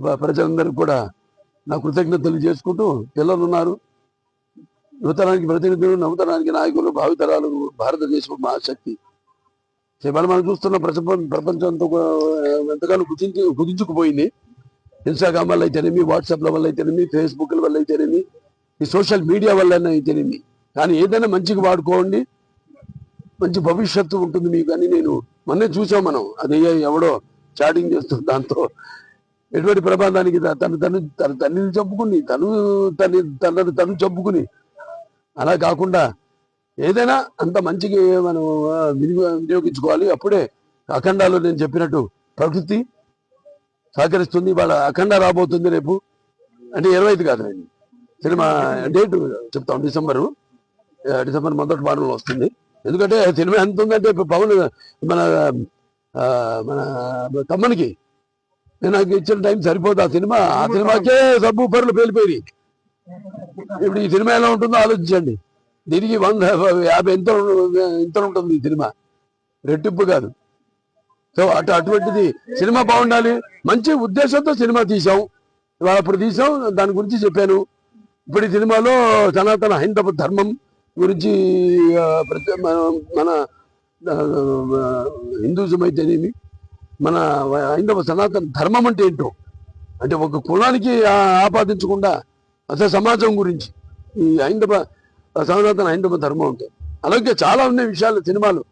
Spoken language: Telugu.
మా ప్రజలందరికీ కూడా నా కృతజ్ఞతలు చేసుకుంటూ పిల్లలు ఉన్నారు, యువతరానికి ప్రతినిధులు, నవతరానికి నాయకులు, భావితరాలు, భారతదేశం మహాశక్తి. ఇవాళ మనం చూస్తున్న ప్రపంచంతో ఎంతగానో కుదించుకుపోయింది. ఇన్స్టాగ్రామ్ వల్ల అయితేనేమి, వాట్సాప్ల వల్ల అయితేనేమి, ఫేస్బుక్ల వల్ల అయితేనేమి, ఈ సోషల్ మీడియా వల్ల అయితేనేమి. కానీ ఏదైనా మంచిగా వాడుకోండి, మంచి భవిష్యత్తు ఉంటుంది మీకు అని నేను మొన్నే చూసాం. మనం అది ఎవడో చాటింగ్ చేస్తుంది, దాంతో ఎటువంటి ప్రమాదానికి తన తల్లిని చంపుకుని తనను చంపుకుని, అలా కాకుండా ఏదైనా అంత మంచిగా మనం వినియోగించుకోవాలి. అప్పుడే అఖండాలో నేను చెప్పినట్టు ప్రకృతి సహకరిస్తుంది. వాళ్ళ అఖండ రాబోతుంది రేపు, అంటే 25 కాదు, సినిమా డేట్ చెప్తాం, డిసెంబర్ మొదటి వారంలో వస్తుంది. ఎందుకంటే సినిమా ఎంత ఉందంటే పవన్ మన మన తమ్మనికి నాకు ఇచ్చిన టైం సరిపోదు. ఆ సినిమాకే సబ్బు పరులు పేలిపోయి. ఇప్పుడు ఈ సినిమా ఎలా ఉంటుందో ఆలోచించండి. దీనికి 150 ఎంత ఉంటుంది ఈ సినిమా, రెట్టింపు కాదు. సో అటువంటిది సినిమా బాగుండాలి, మంచి ఉద్దేశంతో సినిమా తీసాం. ఇవాళ అప్పుడు తీసాం, దాని గురించి చెప్పాను. ఇప్పుడు ఈ సినిమాలో సనాతన హైందవ ధర్మం గురించి, మన హిందూజం అయితేనేమి, మన హైందవ సనాతన ధర్మం అంటే ఏంటో, అంటే ఒక కులానికి ఆపాదించకుండా అసలు సమాజం గురించి ఈ సనాతన హైందవ ధర్మం అంటే. అలాగే చాలా ఉన్నాయి విషయాలు సినిమాలు.